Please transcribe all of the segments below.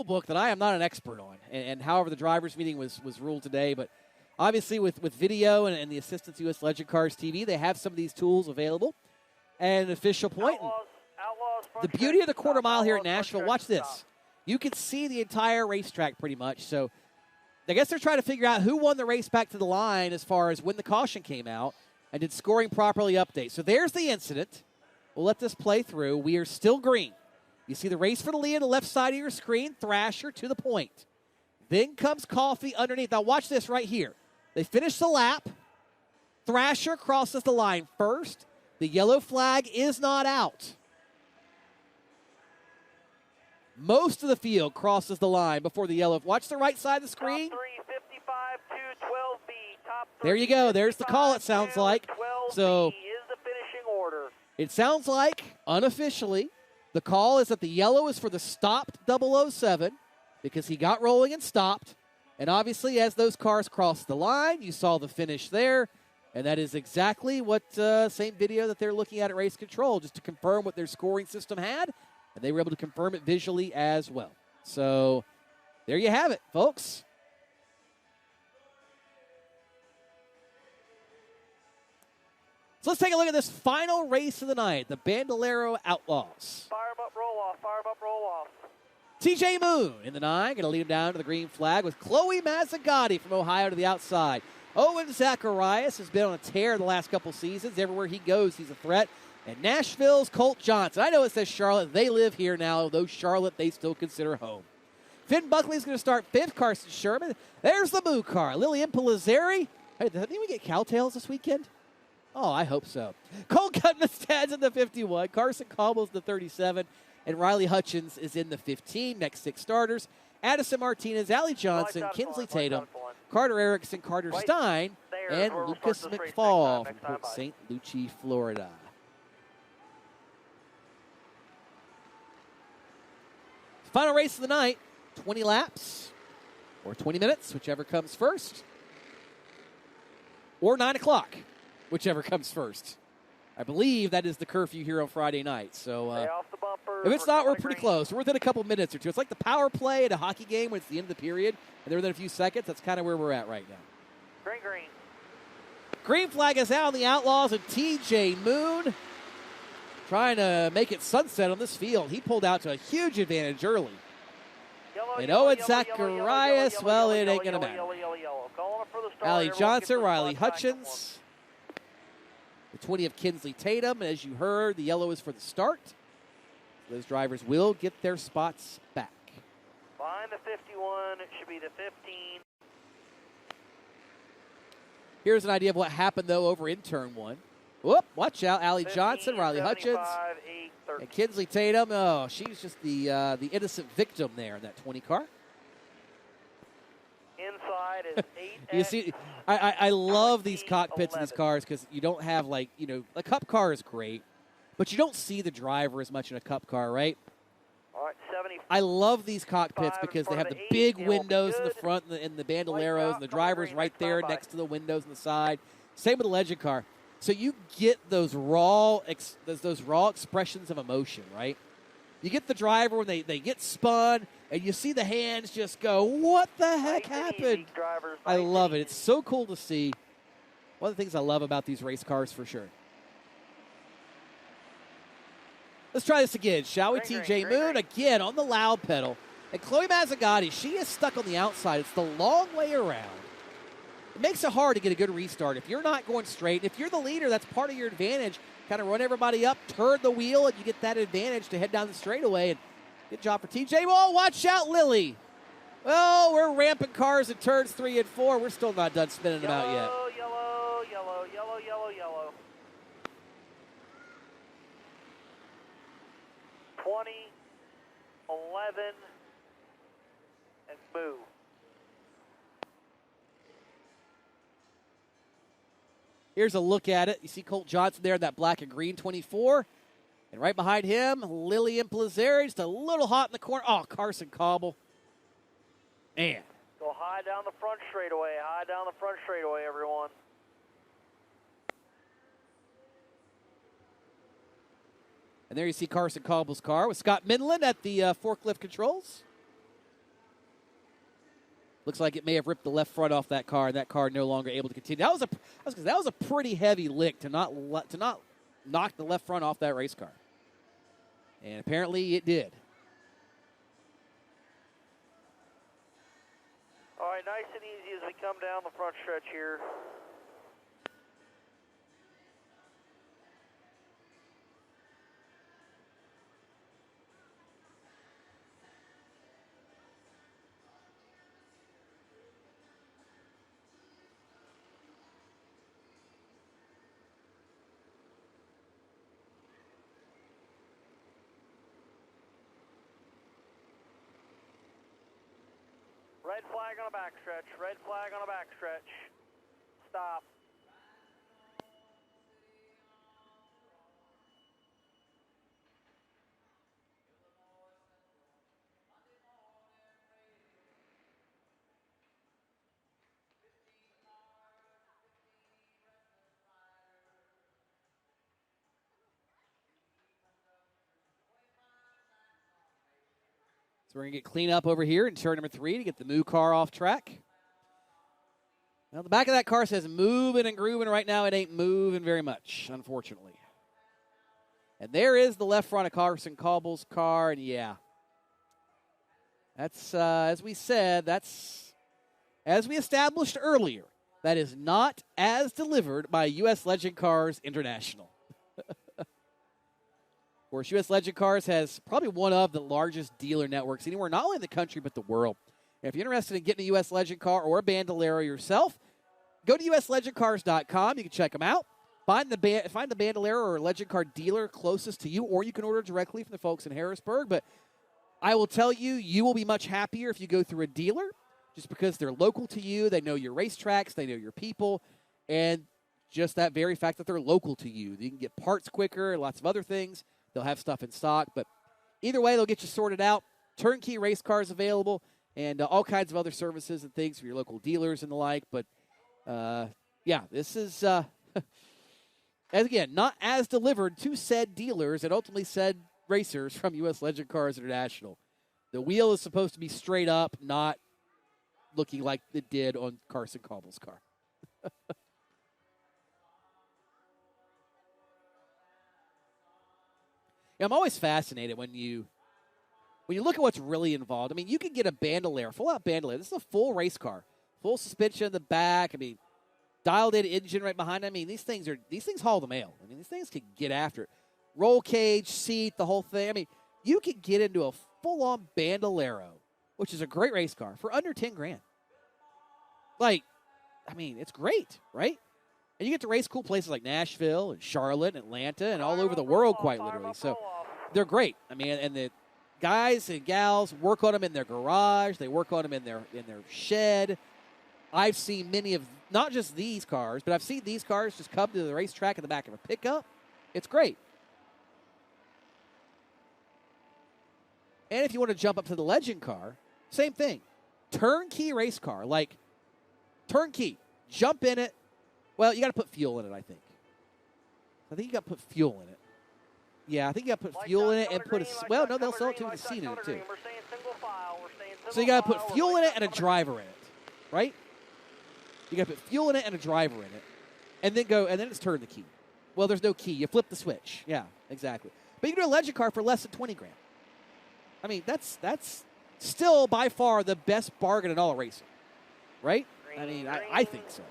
book that I am not an expert on, and however the drivers' meeting was ruled today, but obviously with video and the assistance U.S. Legend Cars TV, they have some of these tools available. And an official point. The beauty of the quarter mile here at Nashville, watch this. You can see the entire racetrack pretty much. So I guess they're trying to figure out who won the race back to the line as far as when the caution came out and did scoring properly update. So there's the incident. We'll let this play through. We are still green. You see the race for the lead on the left side of your screen, Thrasher to the point. Then comes Coffee underneath. Now watch this right here. They finish the lap. Thrasher crosses the line first. The yellow flag is not out. Most of the field crosses the line before the yellow. Watch the right side of the screen. Top 3, 55 to 12B. Top 3, there you go. There's the call, it sounds like. 12B so is the finishing order. It sounds like, unofficially, the call is that the yellow is for the stopped 007 because he got rolling and stopped. And obviously, as those cars crossed the line, you saw the finish there. And that is exactly what same video that they're looking at Race Control, just to confirm what their scoring system had. And they were able to confirm it visually as well. So there you have it, folks. So let's take a look at this final race of the night, the Bandolero Outlaws. Fire 'em up, roll off. Fire 'em up, roll off. TJ Moon in the 9, going to lead him down to the green flag with Chloe Mazzagatti from Ohio to the outside. Owen Zacharias has been on a tear the last couple seasons. Everywhere he goes, he's a threat. And Nashville's Colt Johnson. I know it says Charlotte. They live here now, though Charlotte they still consider home. Finn Buckley's going to start fifth. Carson Sherman. There's the Moo car. Lillian Pelizzeri. Hey, did we get cowtails this weekend? Oh, I hope so. Cole Gutmanstad's in the 51. Carson Cobble's the 37. And Riley Hutchins is in the 15. Next 6 starters. Addison Martinez, Allie Johnson, Kinsley Tatum, Carter Erickson, Carter Stein, and Lucas McFall from Port St. Lucie, Florida. Final race of the night, 20 laps or 20 minutes, whichever comes first, or 9 o'clock, whichever comes first. I believe that is the curfew here on Friday night. So if it's not, we're pretty close. We're within a couple minutes or two. It's like the power play at a hockey game when it's the end of the period, and they're within a few seconds. That's kind of where we're at right now. Green, green. Green flag is out on the Outlaws, and TJ Moon trying to make it sunset on this field. He pulled out to a huge advantage early. And Owen Zacharias, well, it ain't going to matter. Allie Johnson, Riley Hutchins. The 20 of Kinsley Tatum. And as you heard, the yellow is for the start. Those drivers will get their spots back. Behind the 51, it should be the 15. Here's an idea of what happened, though, over in turn 1. Whoop, watch out. Allie 15, Johnson, Riley Hutchins, 8, and Kinsley Tatum. Oh, she's just the innocent victim there in that 20 car. Inside is 8. You see, I love these cockpits in these cars because you don't have, like, you know, a cup car is great, but you don't see the driver as much in a cup car, right? All right, 70. I love these cockpits because they have the big windows in the front and the bandoleros, and the driver's right there next to the windows on the side. Same with the Legend car. So you get those raw expressions of emotion, right? You get the driver when they get spun, and you see the hands just go, what the heck happened? I love it. It's so cool to see. One of the things I love about these race cars for sure. Let's try this again, shall we? TJ Moon again on the loud pedal. And Chloe Mazzagatti, she is stuck on the outside. It's the long way around. It makes it hard to get a good restart. If you're not going straight, if you're the leader, that's part of your advantage. Kind of run everybody up, turn the wheel, and you get that advantage to head down the straightaway. And good job for TJ. Well, watch out, Lily. Well, we're ramping cars in turns 3 and 4. We're still not done spinning them out yet. Yellow, yellow, yellow, yellow, yellow. 20, 11, and move. Here's a look at it. You see Colt Johnson there in that black and green 24. And right behind him, Lillian Pelizzeri, just a little hot in the corner. Oh, Carson Cobble. Man. Go high down the front straightaway. High down the front straightaway, everyone. And there you see Carson Cobble's car with Scott Minland at the forklift controls. Looks like it may have ripped the left front off that car, and that car no longer able to continue. That was a pretty heavy lick to not knock the left front off that race car. And apparently it did. All right, nice and easy as we come down the front stretch here. Red flag on a backstretch. Red flag on a backstretch. Stop. So we're going to get clean up over here in turn number 3 to get the moo car off track. Now, the back of that car says moving and grooving. Right now, it ain't moving very much, unfortunately. And there is the left front of Carson Cobble's car, and yeah. That's, as we said, as we established earlier, that is not as delivered by U.S. Legend Cars International. Of course, U.S. Legend Cars has probably one of the largest dealer networks anywhere, not only in the country, but the world. And if you're interested in getting a U.S. Legend car or a Bandolero yourself, go to uslegendcars.com. You can check them out. Find the Bandolero or Legend car dealer closest to you, or you can order directly from the folks in Harrisburg. But I will tell you, you will be much happier if you go through a dealer, just because they're local to you. They know your racetracks. They know your people. And just that very fact that they're local to you. You can get parts quicker, lots of other things. They'll have stuff in stock, but either way, they'll get you sorted out. Turnkey race cars available, and all kinds of other services and things for your local dealers and the like. But, yeah, this is, as again, not as delivered to said dealers and ultimately said racers from U.S. Legend Cars International. The wheel is supposed to be straight up, not looking like it did on Carson Cobble's car. I'm always fascinated when you look at what's really involved. I mean, you can get a Bandolero, full-out Bandolero. This is a full race car, full suspension in the back. I mean, dialed-in engine right behind it. I mean, these things haul the mail. I mean, these things can get after it. Roll cage, seat, the whole thing. I mean, you can get into a full-on Bandolero, which is a great race car, for under $10,000. Like, I mean, it's great, right? And you get to race cool places like Nashville and Charlotte and Atlanta and all over the world, quite literally. So they're great. I mean, and the guys and gals work on them in their garage. They work on them in their shed. I've seen many of, not just these cars, but I've seen these cars just come to the racetrack in the back of a pickup. It's great. And if you want to jump up to the Legend car, same thing. Turnkey race car, like turnkey. Jump in it. Well, you got to put fuel in it, I think. I think you got to put fuel in it. Yeah, I think you got to put fuel in it and put a, well, no, they'll sell it to you with a seat in it, too. So you got to put fuel in it and a driver in it, right? You got to put fuel in it and a driver in it, and then it's turn the key. Well, there's no key. You flip the switch. Yeah, exactly. But you can do a Legend car for less than $20,000. I mean, that's still by far the best bargain in all of racing, right? I mean, I think so.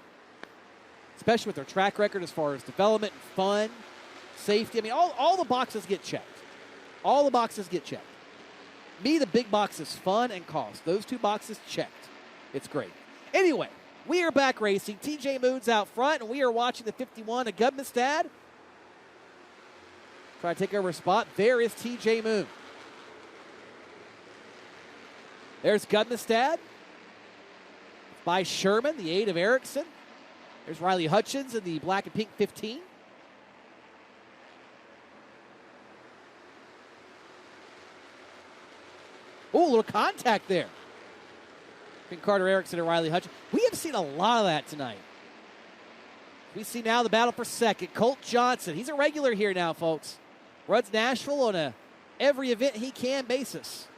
Especially with their track record as far as development and fun, safety. I mean, all the boxes get checked. All the boxes get checked. Me, the big box is fun and cost. Those two boxes checked. It's great. Anyway, we are back racing. TJ Moon's out front, and we are watching the 51 of Gudmestad. Try to take over a spot. There is TJ Moon. There's Gudmestad by Sherman, the 8 of Erickson. There's Riley Hutchins in the black and pink 15. Oh, a little contact there between Carter Erickson and Riley Hutchins. We have seen a lot of that tonight. We see now the battle for second. Colt Johnson, he's a regular here now, folks. Runs Nashville on a every event he can basis.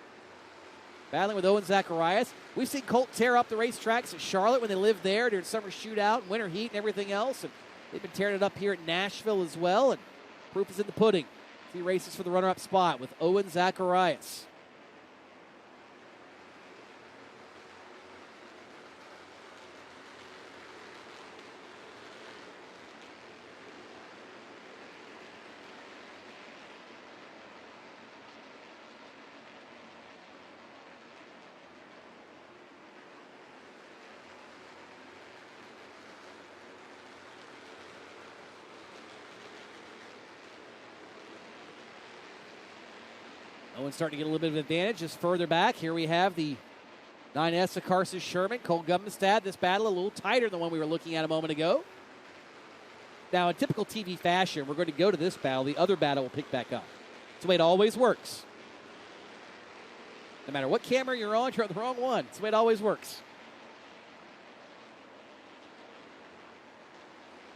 battling with Owen Zacharias. We've seen Colt tear up the racetracks at Charlotte when they lived there during summer shootout and winter heat and everything else. And they've been tearing it up here at Nashville as well. And proof is in the pudding. 3 races for the runner-up spot with Owen Zacharias. Owen's starting to get a little bit of advantage just further back. Here we have the 9S of Carson Sherman, Cole Gummenstad. This battle a little tighter than the one we were looking at a moment ago. Now, in typical TV fashion, we're going to go to this battle. The other battle will pick back up. It's the way it always works. No matter what camera you're on the wrong one. It's the way it always works.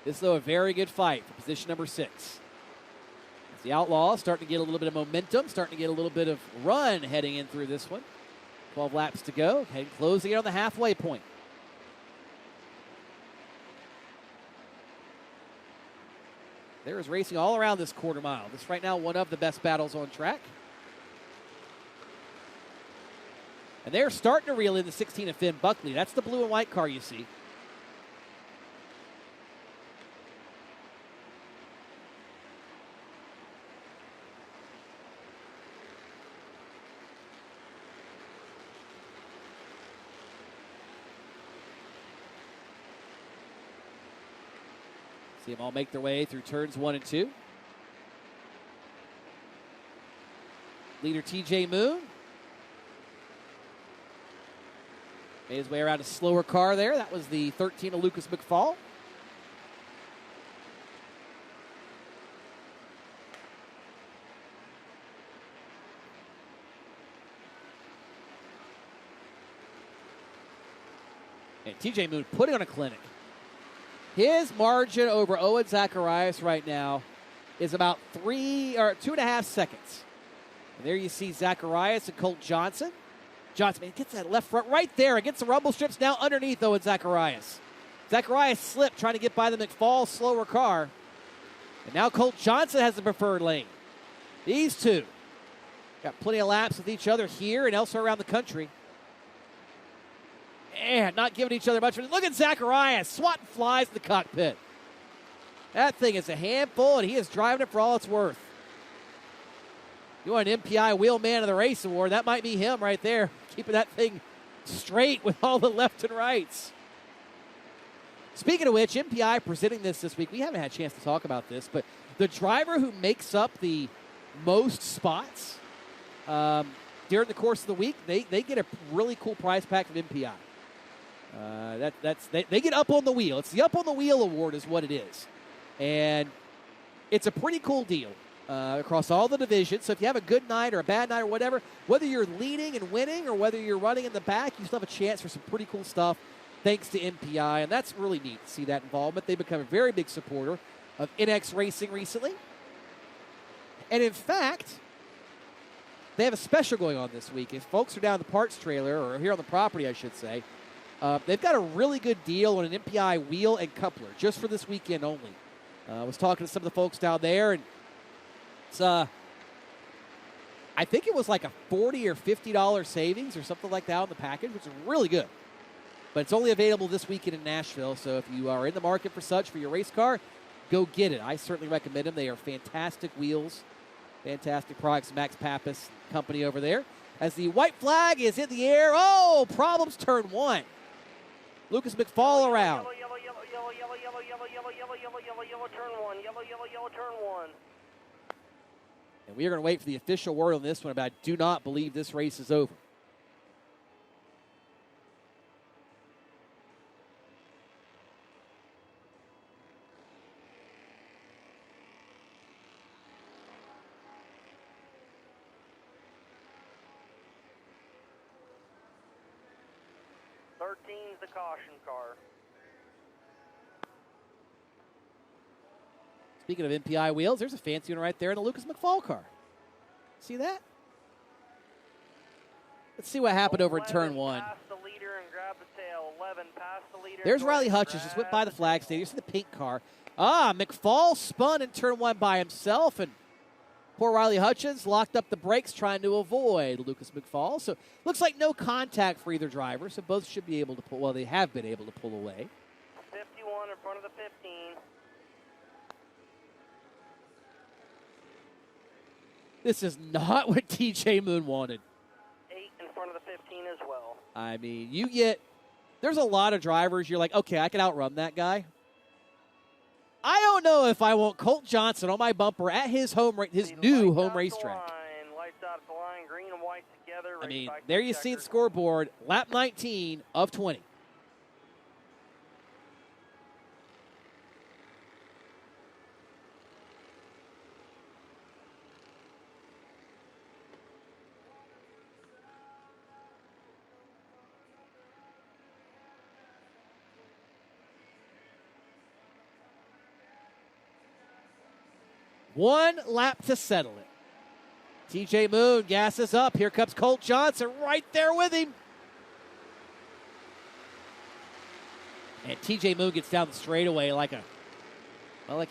This, though, a very good fight for position number 6. The Outlaws starting to get a little bit of momentum, starting to get a little bit of run heading in through this one. 12 laps to go, heading closing in on the halfway point. There is racing all around this quarter mile. This right now one of the best battles on track. And they're starting to reel in the 16 of Finn Buckley. That's the blue and white car you see. See them all make their way through turns 1 and 2. Leader TJ Moon made his way around a slower car there. That was the 13 of Lucas McFall. And TJ Moon putting on a clinic. His margin over Owen Zacharias right now is about 2.5 seconds. And there you see Zacharias and Colt Johnson. Johnson, man, gets that left front right there against the rumble strips now underneath Owen Zacharias. Zacharias slipped trying to get by the McFall slower car. And now Colt Johnson has the preferred lane. These two got plenty of laps with each other here and elsewhere around the country. And not giving each other much. Look at Zacharias swatting flies in the cockpit. That thing is a handful, and he is driving it for all it's worth. You want an MPI Wheel Man of the Race award, that might be him right there, keeping that thing straight with all the left and rights. Speaking of which, MPI presenting this week, we haven't had a chance to talk about this, but the driver who makes up the most spots during the course of the week, they get a really cool prize pack from MPI. They get up on the wheel. It's the Up on the Wheel award is what it is. And it's a pretty cool deal across all the divisions. So if you have a good night or a bad night or whatever, whether you're leading and winning or whether you're running in the back, you still have a chance for some pretty cool stuff thanks to MPI. And that's really neat to see that involvement. They've become a very big supporter of NX Racing recently. And in fact, they have a special going on this week. If folks are down at the parts trailer, or here on the property, I should say, they've got a really good deal on an MPI wheel and coupler just for this weekend only. I was talking to some of the folks down there, and it's I think it was like a $40 or $50 savings or something like that on the package, which is really good. But it's only available this weekend in Nashville, so if you are in the market for such for your race car, go get it. I certainly recommend them. They are fantastic wheels, fantastic products. Max Pappas company over there. As the white flag is in the air. Oh, problems turn 1. Lucas McFall around. Yellow, turn 1. Yellow, turn 1. And we are going to wait for the official word on this one, but I do not believe this race is over. The caution car. Speaking of MPI wheels, there's a fancy one right there in the Lucas McFall car. See that? Let's see what happened over in turn 1. Pass the leader and grab the tail. 11, pass the leader. There's Riley Hutchins, just went by the flag stand. You see the pink car. McFall spun in turn 1 by himself, and poor Riley Hutchins locked up the brakes trying to avoid Lucas McFall. So looks like no contact for either driver, so both should be able to pull. Well, they have been able to pull away. 51 in front of the 15. This is not what TJ Moon wanted. 8 in front of the 15 as well. I mean, there's a lot of drivers, you're like, okay, I can outrun that guy. I don't know if I want Colt Johnson on my bumper at his new home racetrack. Lights out at the line, green and white together. I mean, there you see the scoreboard, lap 19 of 20. One lap to settle it. TJ Moon gasses up. Here comes Colt Johnson right there with him. And TJ Moon gets down the straightaway like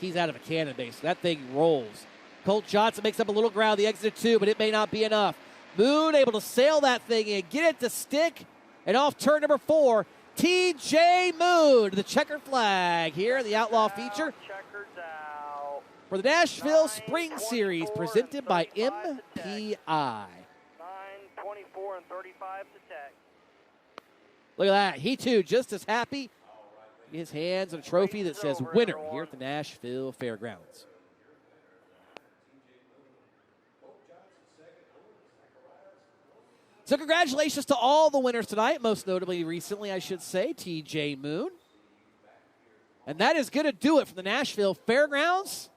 he's out of a cannon, basically. That thing rolls. Colt Johnson makes up a little ground, the exit 2, but it may not be enough. Moon able to sail that thing in, get it to stick, and off turn number 4, TJ Moon to the checkered flag here in the Outlaw feature. For the Nashville Spring Series, presented by MPI. 9:24 and 35 to tech. Look at that. He, too, just as happy. His hands on a trophy that says winner here at the Nashville Fairgrounds. So congratulations to all the winners tonight, most notably recently, I should say, TJ Moon. And that is going to do it for the Nashville Fairgrounds.